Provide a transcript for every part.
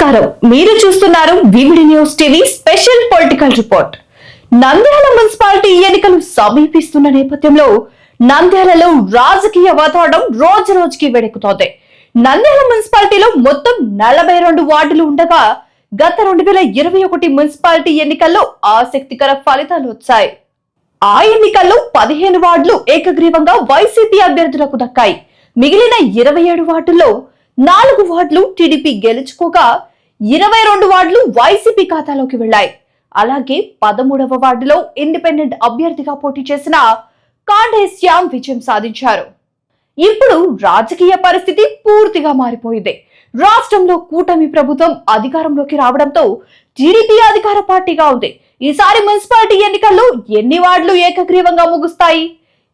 నమస్కారం, మీరు చూస్తున్నారు VVD news TV special political report. Nandyal municipality ఎన్నికలు సమీపిస్తున్న నేపథ్యంలో నంద్యాలలో రాజకీయ వాతావరణం రోజు రోజుకి వేడెక్కుతోంది. నంద్యాల మున్సిపాలిటీలో మొత్తం 42 వార్డులు ఉండగా గత 2021 మున్సిపాలిటీ ఎన్నికల్లో ఆసక్తికర ఫలితాలు వచ్చాయి. ఆ ఎన్నికల్లో 15 వార్డులు ఏకగ్రీవంగా వైసీపీ అభ్యర్థులకు దక్కాయి. మిగిలిన 27 వార్డుల్లో 4 వార్డులు టీడీపీ గెలుచుకోగా 22 వార్డులు వైసీపీ ఖాతాలోకి వెళ్లాయి. అలాగే 13వ వార్డులో ఇండిపెండెంట్ అభ్యర్థిగా పోటీ చేసిన కాండే శ్యామ్ విజయం సాధించారు. ఇప్పుడు రాజకీయ పరిస్థితి పూర్తిగా మారిపోయింది. రాష్ట్రంలో కూటమి ప్రభుత్వం అధికారంలోకి రావడంతో టీడీపీ అధికార పార్టీగా ఉంది. ఈసారి మున్సిపాలిటీ ఎన్నికల్లో ఎన్ని వార్డులు ఏకగ్రీవంగా ముగుస్తాయి?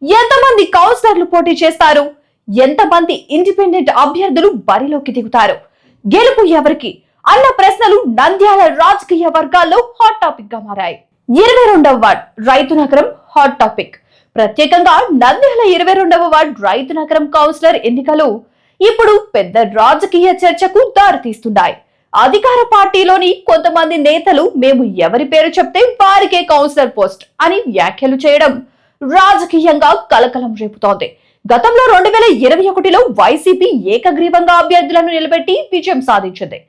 ఎంతమంది కౌన్సిలర్లు పోటీ చేస్తారు? ఎంతమంది ఇండిపెండెంట్ అభ్యర్థులు బరిలోకి దిగుతారు? గెలుపు ఎవరికి అన్న ప్రశ్నలు నంద్యాల రాజకీయ వర్గాల్లో హాట్ టాపిక్ గా మారాయి. 22వ వార్డ్ రైతు నగరం హాట్ టాపిక్. ప్రత్యేకంగా నంద్యాల 22వ వార్డ్ రైతు నగరం కౌన్సిలర్ ఎన్నికలు ఇప్పుడు పెద్ద రాజకీయ చర్చకు దారితీస్తున్నాయి. అధికార పార్టీలోని కొంతమంది నేతలు మేము ఎవరి పేరు చెప్తే వారికే కౌన్సిలర్ పోస్ట్ అని వ్యాఖ్యలు చేయడం రాజకీయంగా కలకలం రేపుతోంది. గతంలో 2021లో వైసీపీ ఏకగ్రీవంగా అభ్యర్థులను నిలబెట్టి విజయం సాధించింది.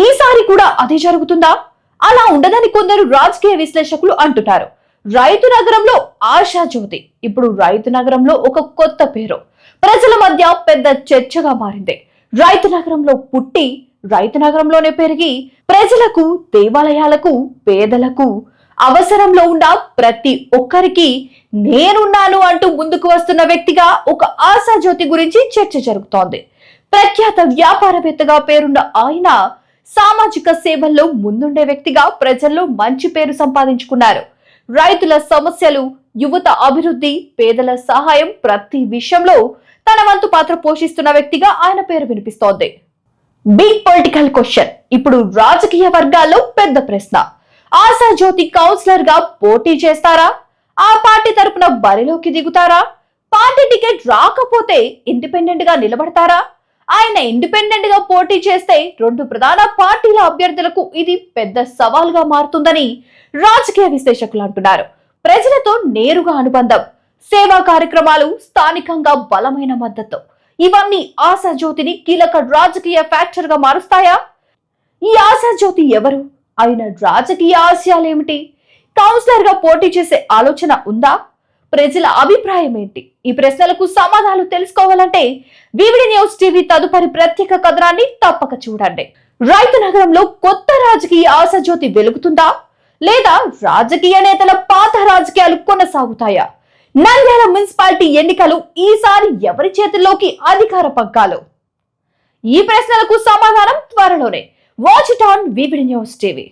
ఈసారి కూడా అదే జరుగుతుందా? అలా ఉండదని కొందరు రాజకీయ విశ్లేషకులు అంటున్నారు. రైతు నగరంలో ఆశా జ్యోతి ఇప్పుడు రైతు నగరంలో ఒక కొత్త పేరు ప్రజల మధ్య పెద్ద చర్చగా మారింది. రైతు నగరంలో పుట్టి రైతు నగరంలోనే పెరిగి ప్రజలకు, దేవాలయాలకు, పేదలకు అవసరంలో ఉన్న ప్రతి ఒక్కరికి నేనున్నాను అంటూ ముందుకు వస్తున్న వ్యక్తిగా ఒక ఆశాజ్యోతి గురించి చర్చ జరుగుతోంది. ప్రఖ్యాత వ్యాపారవేత్తగా పేరున్న ఆయన సామాజిక సేవల్లో ముందుండే వ్యక్తిగా ప్రజల్లో మంచి పేరు సంపాదించుకున్నారు. రైతుల సమస్యలు, యువత అభివృద్ధి, పేదల సహాయం ప్రతి విషయంలో తన వంతు పాత్ర పోషిస్తున్న వ్యక్తిగా ఆయన పేరు వినిపిస్తోంది. బిగ్ పొలిటికల్ క్వశ్చన్ ఇప్పుడు రాజకీయ వర్గాల్లో పెద్ద ప్రశ్న. ఆశాజ్యోతి కౌన్సిలర్ గా పోటీ చేస్తారా? ఆ పార్టీ తరపున బరిలోకి దిగుతారా? పార్టీ టికెట్ రాకపోతే ఇండిపెండెంట్ గా నిలబడతారా? ఆయన ఇండిపెండెంట్ గా పోటీ చేస్తే 2 ప్రధాన పార్టీల అభ్యర్థులకు ఇది పెద్ద సవాల్గా మారుతుందని రాజకీయ విశ్లేషకులు అంటున్నారు. ప్రజలతో నేరుగా అనుబంధం, సేవా కార్యక్రమాలు, స్థానికంగా బలమైన మద్దతు ఇవన్నీ ఆశాజ్యోతిని కీలక రాజకీయ ఫ్యాక్టర్ గా మారుస్తాయా? ఈ ఆశాజ్యోతి ఎవరు? ఆయన రాజకీయ ఆశయాలేమిటి? కౌన్సిలర్ గా పోటీ చేసే ఆలోచన ఉందా? ప్రజల అభిప్రాయం ఏంటి? ఈ ప్రశ్నలకు సమాధానాలు తెలుసుకోవాలంటే వివిడి న్యూస్ టీవీ తదుపరి ప్రత్యేక కథనాన్ని తప్పక చూడండి. రైతు నగరంలో కొత్త రాజకీయ ఆశాజ్యోతి వెలుగుతుందా? లేదా రాజకీయ నేతల పాత రాజకీయాలు కొనసాగుతాయా? నంద్యాల మున్సిపాలిటీ ఎన్నికలు ఈసారి ఎవరి చేతుల్లోకి అధికార పగ్గాలు? ఈ ప్రశ్నలకు సమాధానం త్వరలోనే. Watch it on VVD news TV.